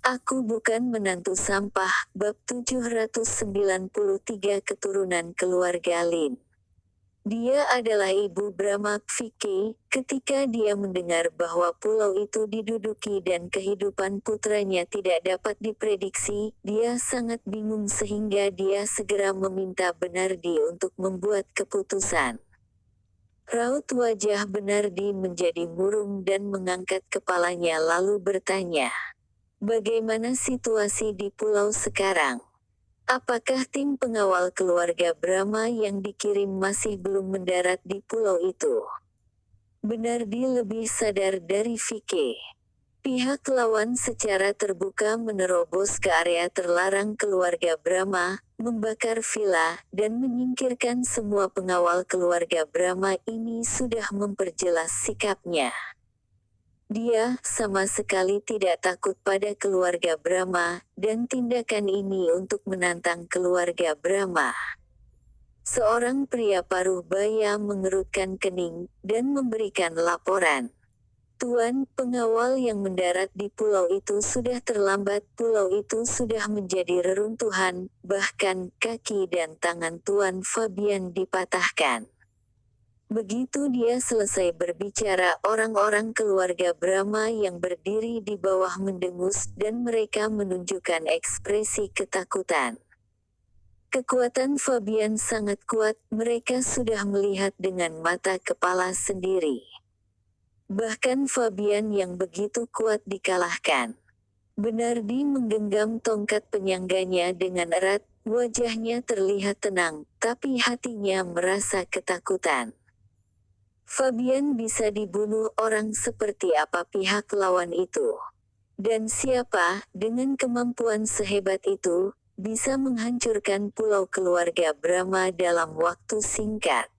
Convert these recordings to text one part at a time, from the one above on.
Aku bukan menantu sampah, bab 793 keturunan keluarga Lin. Dia adalah ibu Brahma Vike. Ketika dia mendengar bahwa pulau itu diduduki dan kehidupan putranya tidak dapat diprediksi, dia sangat bingung sehingga dia segera meminta Benardi untuk membuat keputusan. Raut wajah Benardi menjadi murung dan mengangkat kepalanya lalu bertanya, "Bagaimana situasi di pulau sekarang? Apakah tim pengawal keluarga Brahma yang dikirim masih belum mendarat di pulau itu?" Benardi lebih sadar dari Vike. Pihak lawan secara terbuka menerobos ke area terlarang keluarga Brahma, membakar villa, dan menyingkirkan semua pengawal keluarga Brahma. Ini sudah memperjelas sikapnya. Dia sama sekali tidak takut pada keluarga Brahma, dan tindakan ini untuk menantang keluarga Brahma. Seorang pria paruh baya mengerutkan kening, dan memberikan laporan. "Tuan, pengawal yang mendarat di pulau itu sudah terlambat. Pulau itu sudah menjadi reruntuhan, bahkan kaki dan tangan Tuan Fabian dipatahkan." Begitu dia selesai berbicara, orang-orang keluarga Brahma yang berdiri di bawah mendengus dan mereka menunjukkan ekspresi ketakutan. Kekuatan Fabian sangat kuat, mereka sudah melihat dengan mata kepala sendiri. Bahkan Fabian yang begitu kuat dikalahkan. Benardi menggenggam tongkat penyangganya dengan erat, wajahnya terlihat tenang, tapi hatinya merasa ketakutan. Fabian bisa dibunuh orang seperti apa pihak lawan itu? Dan siapa, dengan kemampuan sehebat itu, bisa menghancurkan pulau keluarga Brahma dalam waktu singkat?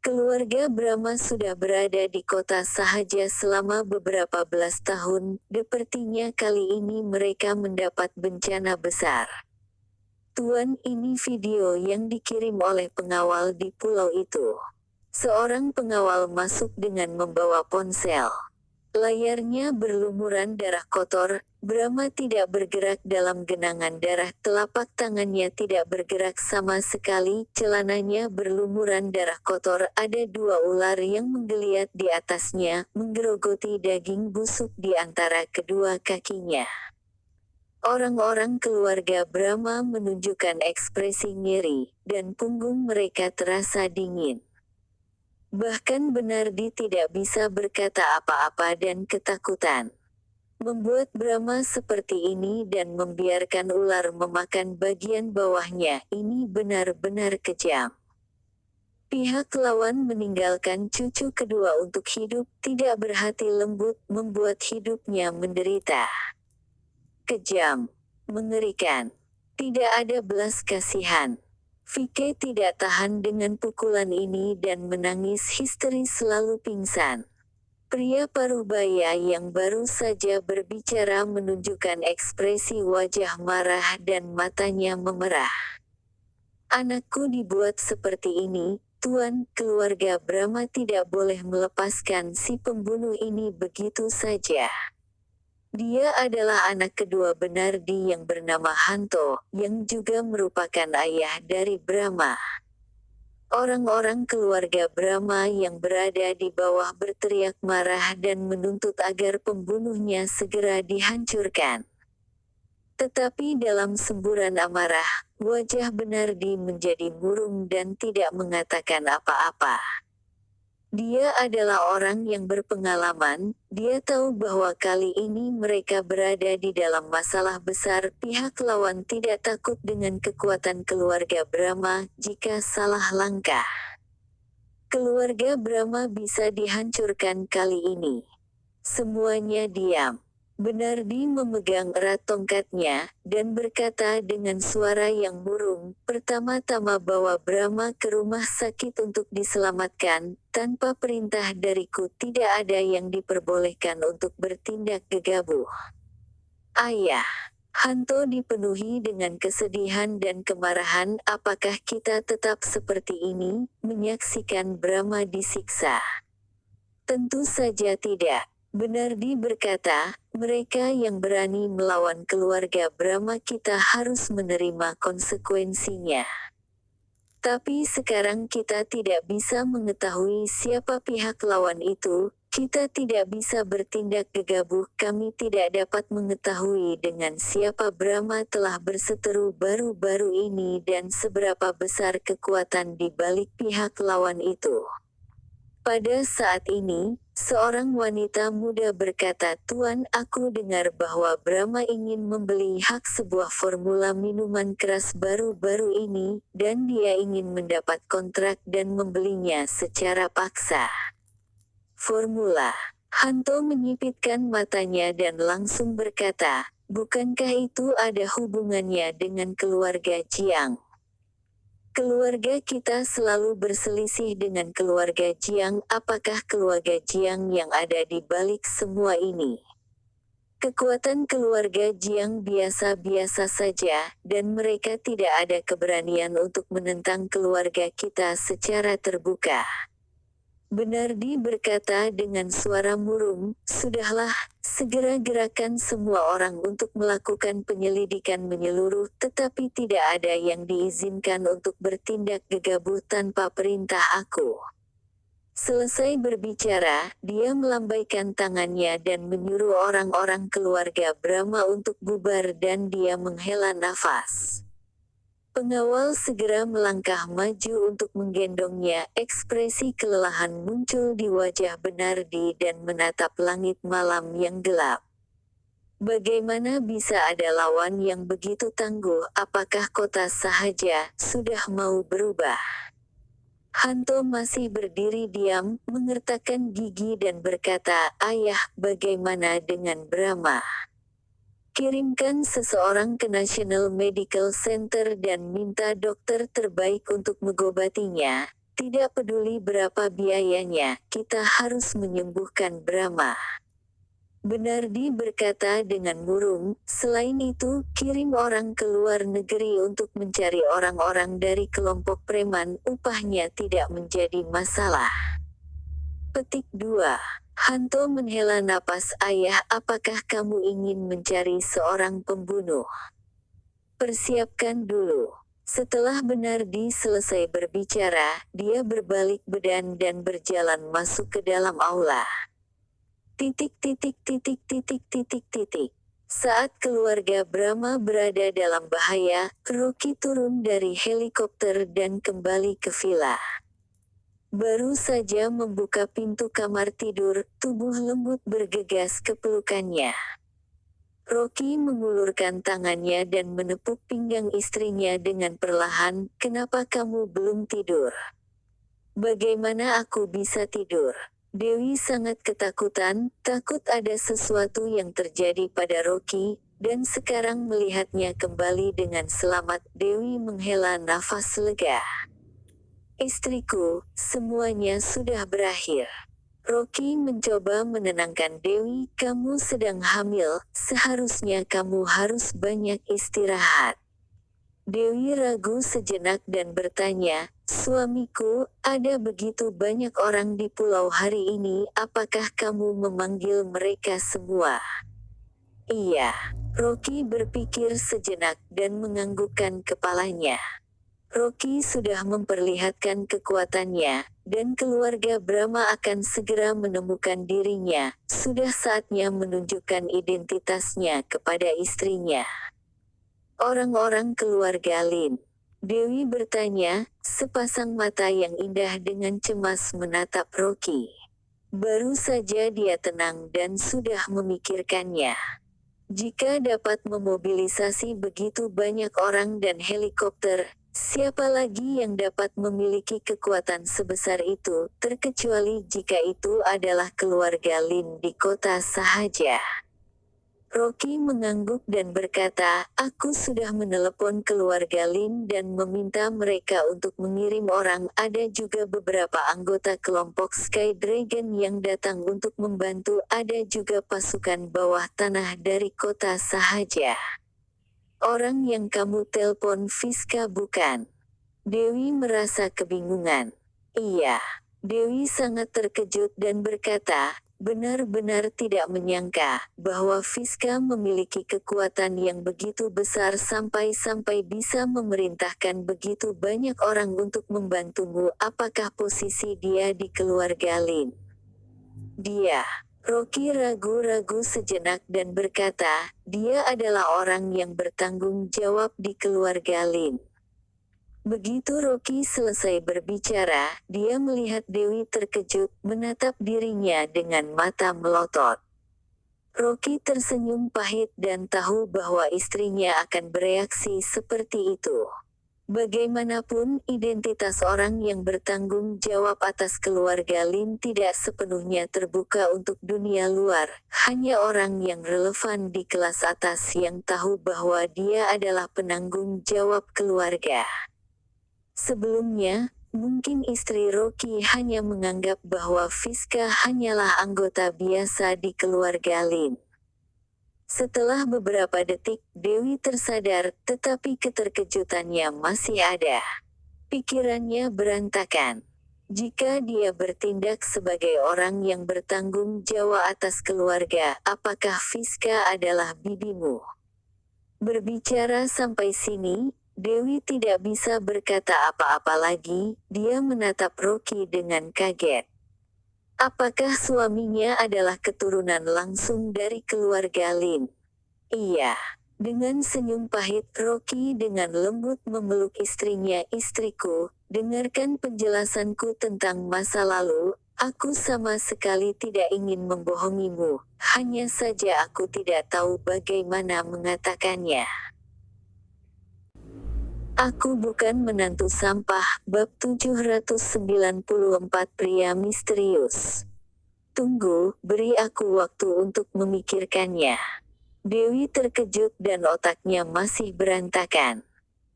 Keluarga Brahma sudah berada di kota Sahaja selama beberapa belas tahun, sepertinya kali ini mereka mendapat bencana besar. "Tuan, ini video yang dikirim oleh pengawal di pulau itu." Seorang pengawal masuk dengan membawa ponsel. Layarnya berlumuran darah kotor. Brahma tidak bergerak dalam genangan darah, telapak tangannya tidak bergerak sama sekali, celananya berlumuran darah kotor, ada dua ular yang menggeliat di atasnya, menggerogoti daging busuk di antara kedua kakinya. Orang-orang keluarga Brahma menunjukkan ekspresi ngeri, dan punggung mereka terasa dingin. Bahkan Benardi tidak bisa berkata apa-apa dan ketakutan. Membuat Brahma seperti ini dan membiarkan ular memakan bagian bawahnya, ini benar-benar kejam. Pihak lawan meninggalkan cucu kedua untuk hidup, tidak berhati lembut, membuat hidupnya menderita. Kejam. Mengerikan. Tidak ada belas kasihan. Vike tidak tahan dengan pukulan ini dan menangis histeris lalu pingsan. Pria parubaya yang baru saja berbicara menunjukkan ekspresi wajah marah dan matanya memerah. "Anakku dibuat seperti ini, Tuan." Keluarga Brahma tidak boleh melepaskan si pembunuh ini begitu saja. Dia adalah anak kedua Benardi yang bernama Hanto, yang juga merupakan ayah dari Brahma. Orang-orang keluarga Brahma yang berada di bawah berteriak marah dan menuntut agar pembunuhnya segera dihancurkan. Tetapi dalam semburan amarah, wajah Benardi menjadi murung dan tidak mengatakan apa-apa. Dia adalah orang yang berpengalaman, dia tahu bahwa kali ini mereka berada di dalam masalah besar. Pihak lawan tidak takut dengan kekuatan keluarga Brahma, jika salah langkah, keluarga Brahma bisa dihancurkan kali ini. Semuanya diam. Benardi memegang erat tongkatnya, dan berkata dengan suara yang murung, "Pertama-tama bawa Brahma ke rumah sakit untuk diselamatkan. Tanpa perintah dariku tidak ada yang diperbolehkan untuk bertindak gegabah." "Ayah." Hanto dipenuhi dengan kesedihan dan kemarahan. "Apakah kita tetap seperti ini, menyaksikan Brahma disiksa?" "Tentu saja tidak. Benardi berkata, mereka yang berani melawan keluarga Brahma kita harus menerima konsekuensinya. Tapi sekarang kita tidak bisa mengetahui siapa pihak lawan itu, kita tidak bisa bertindak gegabah, kami tidak dapat mengetahui dengan siapa Brahma telah berseteru baru-baru ini dan seberapa besar kekuatan di balik pihak lawan itu. Pada saat ini, seorang wanita muda berkata, "Tuan, aku dengar bahwa Brahma ingin membeli hak sebuah formula minuman keras baru-baru ini, dan dia ingin mendapat kontrak dan membelinya secara paksa." Formula. Hanto menyipitkan matanya dan langsung berkata, "Bukankah itu ada hubungannya dengan keluarga Jiang? Keluarga kita selalu berselisih dengan keluarga Jiang. Apakah keluarga Jiang yang ada di balik semua ini?" Kekuatan keluarga Jiang biasa-biasa saja, dan mereka tidak ada keberanian untuk menentang keluarga kita secara terbuka. Benardi berkata dengan suara murung, "Sudahlah, segera gerakan semua orang untuk melakukan penyelidikan menyeluruh, tetapi tidak ada yang diizinkan untuk bertindak gegabah tanpa perintah aku." Selesai berbicara, dia melambaikan tangannya dan menyuruh orang-orang keluarga Brahma untuk bubar dan dia menghela nafas. Pengawal segera melangkah maju untuk menggendongnya. Ekspresi kelelahan muncul di wajah Benardi dan menatap langit malam yang gelap. Bagaimana bisa ada lawan yang begitu tangguh? Apakah kota sahaja sudah mau berubah? Hanto masih berdiri diam, mengertakkan gigi dan berkata, "Ayah, bagaimana dengan Brahma? Kirimkan seseorang ke National Medical Center dan minta dokter terbaik untuk mengobatinya. Tidak peduli berapa biayanya, kita harus menyembuhkan Brahma." Benardi berkata dengan murung, "Selain itu, kirim orang ke luar negeri untuk mencari orang-orang dari kelompok preman, upahnya tidak menjadi masalah." Petik 2. Hanto menghela napas. "Ayah, apakah kamu ingin mencari seorang pembunuh? Persiapkan dulu." Setelah Benardi selesai berbicara, dia berbalik badan dan berjalan masuk ke dalam aula. Saat keluarga Brahma berada dalam bahaya, Rocky turun dari helikopter dan kembali ke villa. Baru saja membuka pintu kamar tidur, tubuh lembut bergegas ke pelukannya. Rocky mengulurkan tangannya dan menepuk pinggang istrinya dengan perlahan. "Kenapa kamu belum tidur?" "Bagaimana aku bisa tidur?" Dewi sangat ketakutan, takut ada sesuatu yang terjadi pada Rocky, dan sekarang melihatnya kembali dengan selamat. Dewi menghela nafas lega. "Istriku, semuanya sudah berakhir." Rocky mencoba menenangkan Dewi, "Kamu sedang hamil, seharusnya kamu harus banyak istirahat." Dewi ragu sejenak dan bertanya, "Suamiku, ada begitu banyak orang di pulau hari ini, apakah kamu memanggil mereka semua?" "Iya." Rocky berpikir sejenak dan menganggukkan kepalanya. Rocky sudah memperlihatkan kekuatannya, dan keluarga Brahma akan segera menemukan dirinya. Sudah saatnya menunjukkan identitasnya kepada istrinya. "Orang-orang keluarga Lin." Dewi bertanya, sepasang mata yang indah dengan cemas menatap Rocky. Baru saja dia tenang dan sudah memikirkannya. Jika dapat memobilisasi begitu banyak orang dan helikopter, siapa lagi yang dapat memiliki kekuatan sebesar itu, terkecuali jika itu adalah keluarga Lin di kota sahaja. Rocky mengangguk dan berkata, "Aku sudah menelepon keluarga Lin dan meminta mereka untuk mengirim orang. Ada juga beberapa anggota kelompok Sky Dragon yang datang untuk membantu. Ada juga pasukan bawah tanah dari kota sahaja." "Orang yang kamu telpon Fiska bukan?" Dewi merasa kebingungan. "Iya." Dewi sangat terkejut dan berkata, benar-benar tidak menyangka bahwa Fiska memiliki kekuatan yang begitu besar sampai-sampai bisa memerintahkan begitu banyak orang untuk membantumu. Apakah posisi dia di keluarga Lin? Dia. Rocky ragu-ragu sejenak dan berkata, dia adalah orang yang bertanggung jawab di keluarga Lin. Begitu Rocky selesai berbicara, dia melihat Dewi terkejut, menatap dirinya dengan mata melotot. Rocky tersenyum pahit dan tahu bahwa istrinya akan bereaksi seperti itu. Bagaimanapun, identitas orang yang bertanggung jawab atas keluarga Lin tidak sepenuhnya terbuka untuk dunia luar. Hanya orang yang relevan di kelas atas yang tahu bahwa dia adalah penanggung jawab keluarga. Sebelumnya, mungkin istri Rocky hanya menganggap bahwa Fiska hanyalah anggota biasa di keluarga Lin. Setelah beberapa detik, Dewi tersadar, tetapi keterkejutannya masih ada. Pikirannya berantakan. Jika dia bertindak sebagai orang yang bertanggung jawab atas keluarga, apakah Fiska adalah bibimu? Berbicara sampai sini, Dewi tidak bisa berkata apa-apa lagi. Dia menatap Rocky dengan kaget. Apakah suaminya adalah keturunan langsung dari keluarga Lin? Iya. Dengan senyum pahit, Rocky dengan lembut memeluk istrinya. Istriku, dengarkan penjelasanku tentang masa lalu. Aku sama sekali tidak ingin membohongimu, hanya saja aku tidak tahu bagaimana mengatakannya. Aku bukan menantu sampah. Bab 794 Pria Misterius. Tunggu, beri aku waktu untuk memikirkannya. Dewi terkejut dan otaknya masih berantakan.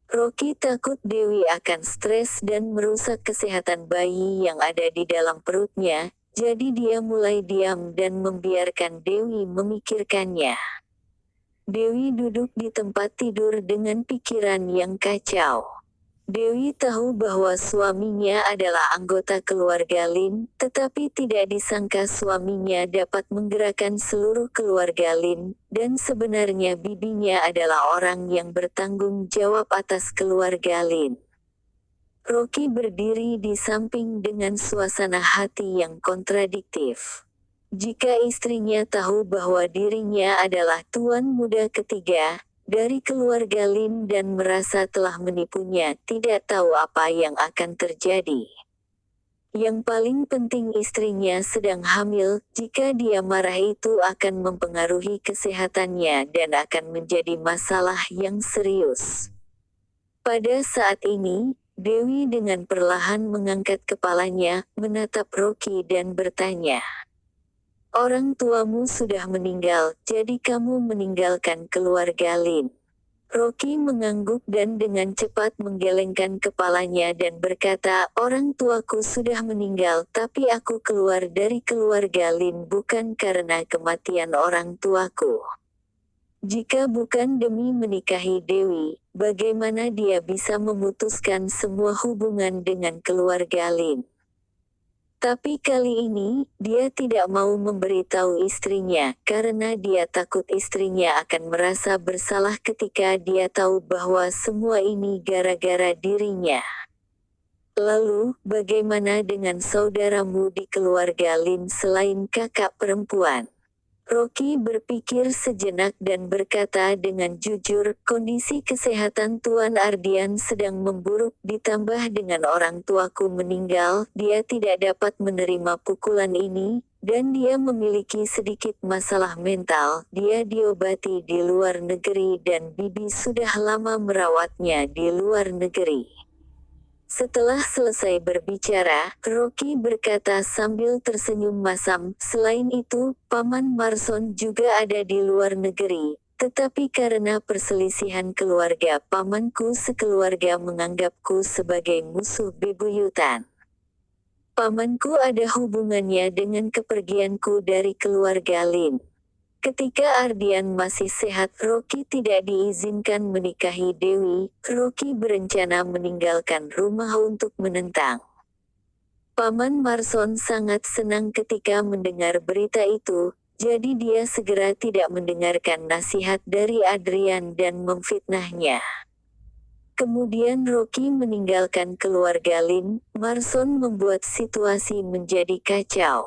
Rocky takut Dewi akan stres dan merusak kesehatan bayi yang ada di dalam perutnya, jadi dia mulai diam dan membiarkan Dewi memikirkannya. Dewi duduk di tempat tidur dengan pikiran yang kacau. Dewi tahu bahwa suaminya adalah anggota keluarga Lin, tetapi tidak disangka suaminya dapat menggerakkan seluruh keluarga Lin, dan sebenarnya bibinya adalah orang yang bertanggung jawab atas keluarga Lin. Rocky berdiri di samping dengan suasana hati yang kontradiktif. Jika istrinya tahu bahwa dirinya adalah tuan muda ketiga dari keluarga Lin dan merasa telah menipunya, tidak tahu apa yang akan terjadi. Yang paling penting istrinya sedang hamil. Jika dia marah itu akan mempengaruhi kesehatannya dan akan menjadi masalah yang serius. Pada saat ini, Dewi dengan perlahan mengangkat kepalanya, menatap Rocky dan bertanya. Orang tuamu sudah meninggal, jadi kamu meninggalkan keluarga Lin. Rocky mengangguk dan dengan cepat menggelengkan kepalanya dan berkata, orang tuaku sudah meninggal, tapi aku keluar dari keluarga Lin bukan karena kematian orang tuaku. Jika bukan demi menikahi Dewi, bagaimana dia bisa memutuskan semua hubungan dengan keluarga Lin? Tapi kali ini, dia tidak mau memberitahu istrinya, karena dia takut istrinya akan merasa bersalah ketika dia tahu bahwa semua ini gara-gara dirinya. Lalu, bagaimana dengan saudaramu di keluarga Lin selain kakak perempuan? Rocky berpikir sejenak dan berkata dengan jujur, kondisi kesehatan Tuan Ardian sedang memburuk ditambah dengan orang tuaku meninggal, dia tidak dapat menerima pukulan ini, dan dia memiliki sedikit masalah mental, dia diobati di luar negeri dan bibi sudah lama merawatnya di luar negeri. Setelah selesai berbicara, Rocky berkata sambil tersenyum masam, selain itu, Paman Marson juga ada di luar negeri, tetapi karena perselisihan keluarga pamanku sekeluarga menganggapku sebagai musuh bebuyutan. Pamanku ada hubungannya dengan kepergianku dari keluarga Lin. Ketika Ardian masih sehat, Rocky tidak diizinkan menikahi Dewi. Rocky berencana meninggalkan rumah untuk menentang Paman Marson sangat senang ketika mendengar berita itu, jadi dia segera tidak mendengarkan nasihat dari Adrian dan memfitnahnya. Kemudian Rocky meninggalkan keluarga Lin. Marson membuat situasi menjadi kacau.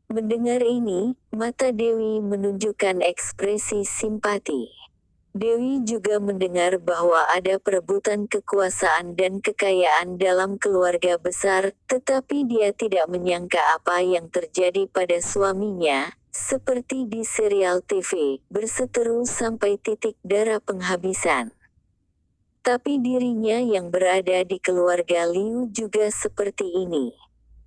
Mendengar ini, mata Dewi menunjukkan ekspresi simpati. Dewi juga mendengar bahwa ada perebutan kekuasaan dan kekayaan dalam keluarga besar, tetapi dia tidak menyangka apa yang terjadi pada suaminya, seperti di serial TV, berseteru sampai titik darah penghabisan. Tapi dirinya yang berada di keluarga Liu juga seperti ini.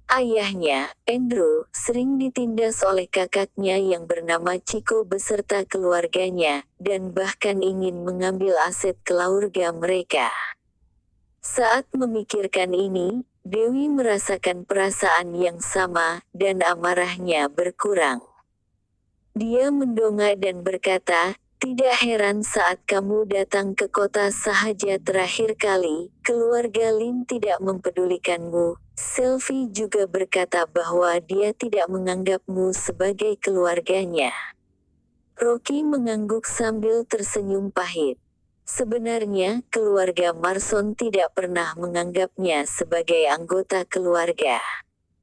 Ayahnya, Andrew, sering ditindas oleh kakaknya yang bernama Chico beserta keluarganya, dan bahkan ingin mengambil aset keluarga mereka. Saat memikirkan ini, Dewi merasakan perasaan yang sama, dan amarahnya berkurang. Dia mendongak dan berkata, "Tidak heran saat kamu datang ke kota sahaja terakhir kali, keluarga Lin tidak mempedulikanmu." Selvi juga berkata bahwa dia tidak menganggapmu sebagai keluarganya. Rocky mengangguk sambil tersenyum pahit. Sebenarnya, keluarga Marson tidak pernah menganggapnya sebagai anggota keluarga.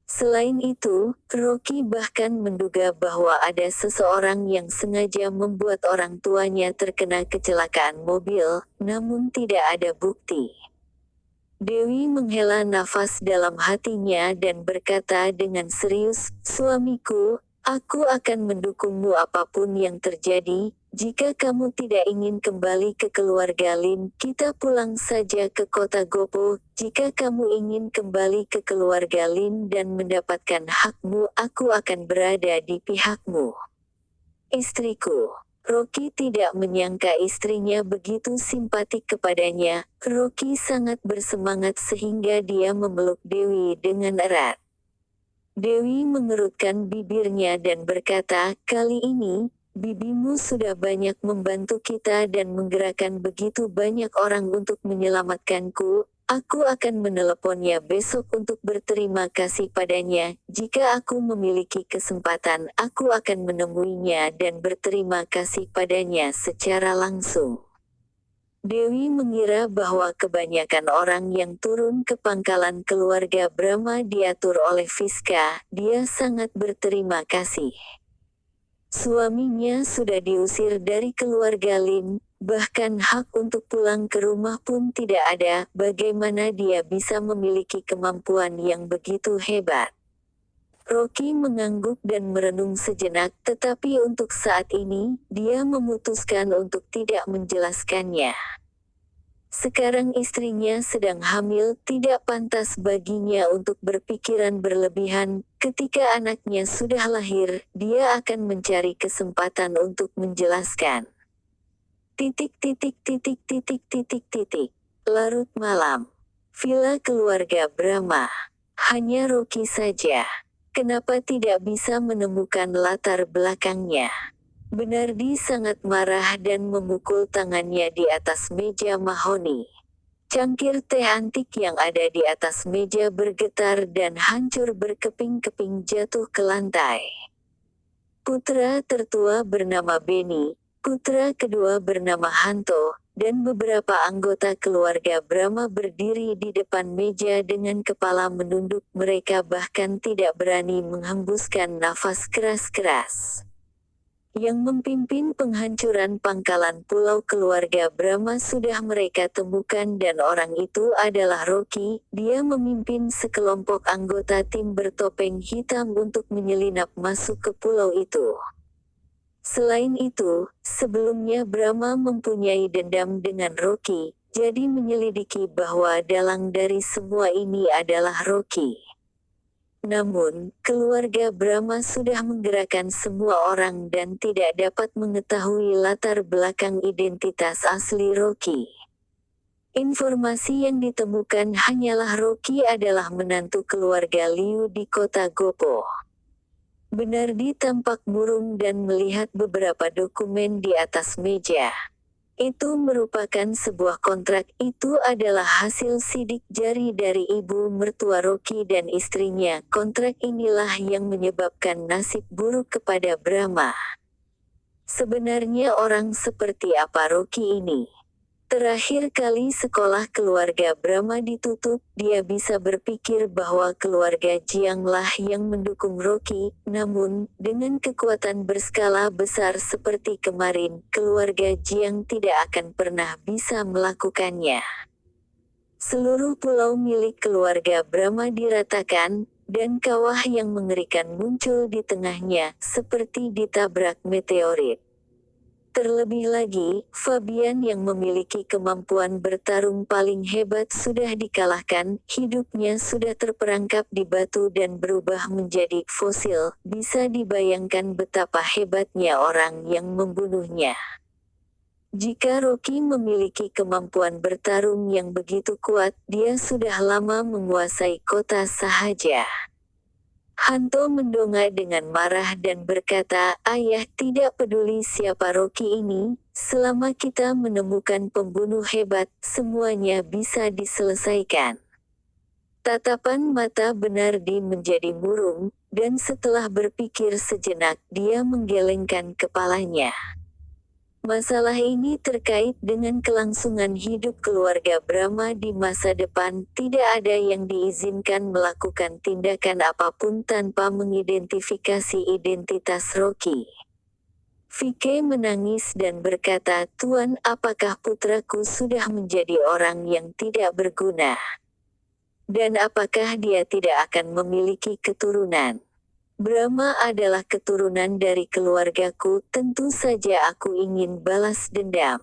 Selain itu, Rocky bahkan menduga bahwa ada seseorang yang sengaja membuat orang tuanya terkena kecelakaan mobil, namun tidak ada bukti. Dewi menghela nafas dalam hatinya dan berkata dengan serius, "Suamiku, aku akan mendukungmu apapun yang terjadi. Jika kamu tidak ingin kembali ke keluarga Lin, kita pulang saja ke kota Gopo. Jika kamu ingin kembali ke keluarga Lin dan mendapatkan hakmu, aku akan berada di pihakmu." Istriku. Rocky tidak menyangka istrinya begitu simpatik kepadanya. Rocky sangat bersemangat sehingga dia memeluk Dewi dengan erat. Dewi mengerutkan bibirnya dan berkata, "Kali ini, bibimu sudah banyak membantu kita dan menggerakkan begitu banyak orang untuk menyelamatkanku. Aku akan meneleponnya besok untuk berterima kasih padanya. Jika aku memiliki kesempatan, aku akan menemuinya dan berterima kasih padanya secara langsung." Dewi mengira bahwa kebanyakan orang yang turun ke pangkalan keluarga Brahma diatur oleh Fiska. Dia sangat berterima kasih. Suaminya sudah diusir dari keluarga Lin, bahkan hak untuk pulang ke rumah pun tidak ada. Bagaimana dia bisa memiliki kemampuan yang begitu hebat? Rocky mengangguk dan merenung sejenak, tetapi untuk saat ini, dia memutuskan untuk tidak menjelaskannya. Sekarang istrinya sedang hamil, tidak pantas baginya untuk berpikiran berlebihan. Ketika anaknya sudah lahir, dia akan mencari kesempatan untuk menjelaskan. Larut malam. Villa keluarga Brahma. Hanya Rocky saja. Kenapa tidak bisa menemukan latar belakangnya? Benardi sangat marah dan memukul tangannya di atas meja mahoni. Cangkir teh antik yang ada di atas meja bergetar dan hancur berkeping-keping jatuh ke lantai. Putra tertua bernama Benny, putra kedua bernama Hanto, dan beberapa anggota keluarga Brahma berdiri di depan meja dengan kepala menunduk. Mereka bahkan tidak berani menghembuskan nafas keras-keras. Yang memimpin penghancuran pangkalan pulau keluarga Brahma sudah mereka temukan dan orang itu adalah Rocky. Dia memimpin sekelompok anggota tim bertopeng hitam untuk menyelinap masuk ke pulau itu. Selain itu, sebelumnya Brahma mempunyai dendam dengan Rocky, jadi menyelidiki bahwa dalang dari semua ini adalah Rocky. Namun, keluarga Brahma sudah menggerakkan semua orang dan tidak dapat mengetahui latar belakang identitas asli Rocky. Informasi yang ditemukan hanyalah Rocky adalah menantu keluarga Liu di kota Gopo. Benardi tampak murung dan melihat beberapa dokumen di atas meja. Itu merupakan sebuah kontrak. Itu adalah hasil sidik jari dari ibu mertua Rocky dan istrinya. Kontrak inilah yang menyebabkan nasib buruk kepada Brahma. Sebenarnya orang seperti apa Rocky ini? Terakhir kali sekolah keluarga Brahma ditutup, dia bisa berpikir bahwa keluarga Jianglah yang mendukung Rocky, namun, dengan kekuatan berskala besar seperti kemarin, keluarga Jiang tidak akan pernah bisa melakukannya. Seluruh pulau milik keluarga Brahma diratakan, dan kawah yang mengerikan muncul di tengahnya, seperti ditabrak meteorit. Terlebih lagi, Fabian yang memiliki kemampuan bertarung paling hebat sudah dikalahkan, hidupnya sudah terperangkap di batu dan berubah menjadi fosil, bisa dibayangkan betapa hebatnya orang yang membunuhnya. Jika Rocky memiliki kemampuan bertarung yang begitu kuat, dia sudah lama menguasai kota Sahaja. Hanto mendongak dengan marah dan berkata, "Ayah tidak peduli siapa Rocky ini, selama kita menemukan pembunuh hebat, semuanya bisa diselesaikan." Tatapan mata Bernardi menjadi murung, dan setelah berpikir sejenak, dia menggelengkan kepalanya. Masalah ini terkait dengan kelangsungan hidup keluarga Brahma di masa depan. Tidak ada yang diizinkan melakukan tindakan apapun tanpa mengidentifikasi identitas Rocky. Vicky menangis dan berkata, "Tuan, apakah putraku sudah menjadi orang yang tidak berguna? Dan apakah dia tidak akan memiliki keturunan? Brahma adalah keturunan dari keluargaku, tentu saja aku ingin balas dendam."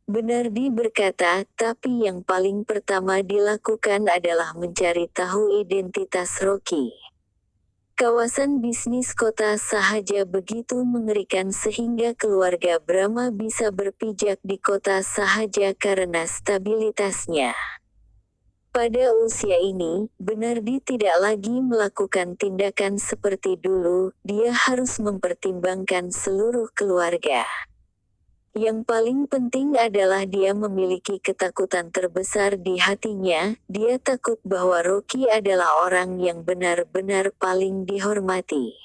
Bernardi berkata, "Tapi yang paling pertama dilakukan adalah mencari tahu identitas Rocky." Kawasan bisnis kota Sahaja begitu mengerikan sehingga keluarga Brahma bisa berpijak di kota Sahaja karena stabilitasnya. Pada usia ini, Bernardi tidak lagi melakukan tindakan seperti dulu, dia harus mempertimbangkan seluruh keluarga. Yang paling penting adalah dia memiliki ketakutan terbesar di hatinya, dia takut bahwa Rocky adalah orang yang benar-benar paling dihormati.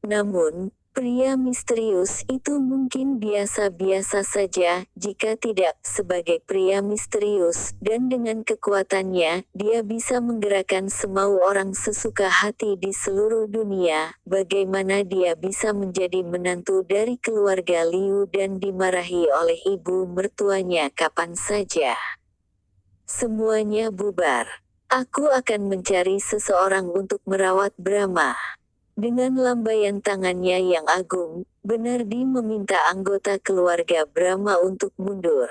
Namun, pria misterius itu mungkin biasa-biasa saja, jika tidak, sebagai pria misterius, dan dengan kekuatannya, dia bisa menggerakkan semau orang sesuka hati di seluruh dunia. Bagaimana dia bisa menjadi menantu dari keluarga Liu dan dimarahi oleh ibu mertuanya kapan saja? Semuanya bubar. Aku akan mencari seseorang untuk merawat Brahma. Dengan lambaian tangannya yang agung, Bernardi meminta anggota keluarga Brahma untuk mundur.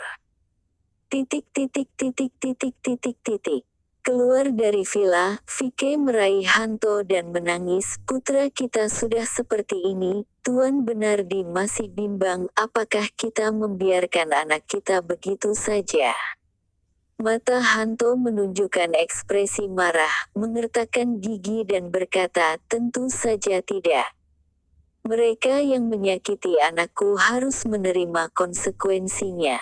Keluar dari villa, Vicky meraih Hanto dan menangis, "Putra kita sudah seperti ini, Tuan Bernardi masih bimbang, apakah kita membiarkan anak kita begitu saja?" Mata Hanto menunjukkan ekspresi marah, mengertakkan gigi dan berkata, "Tentu saja tidak. Mereka yang menyakiti anakku harus menerima konsekuensinya."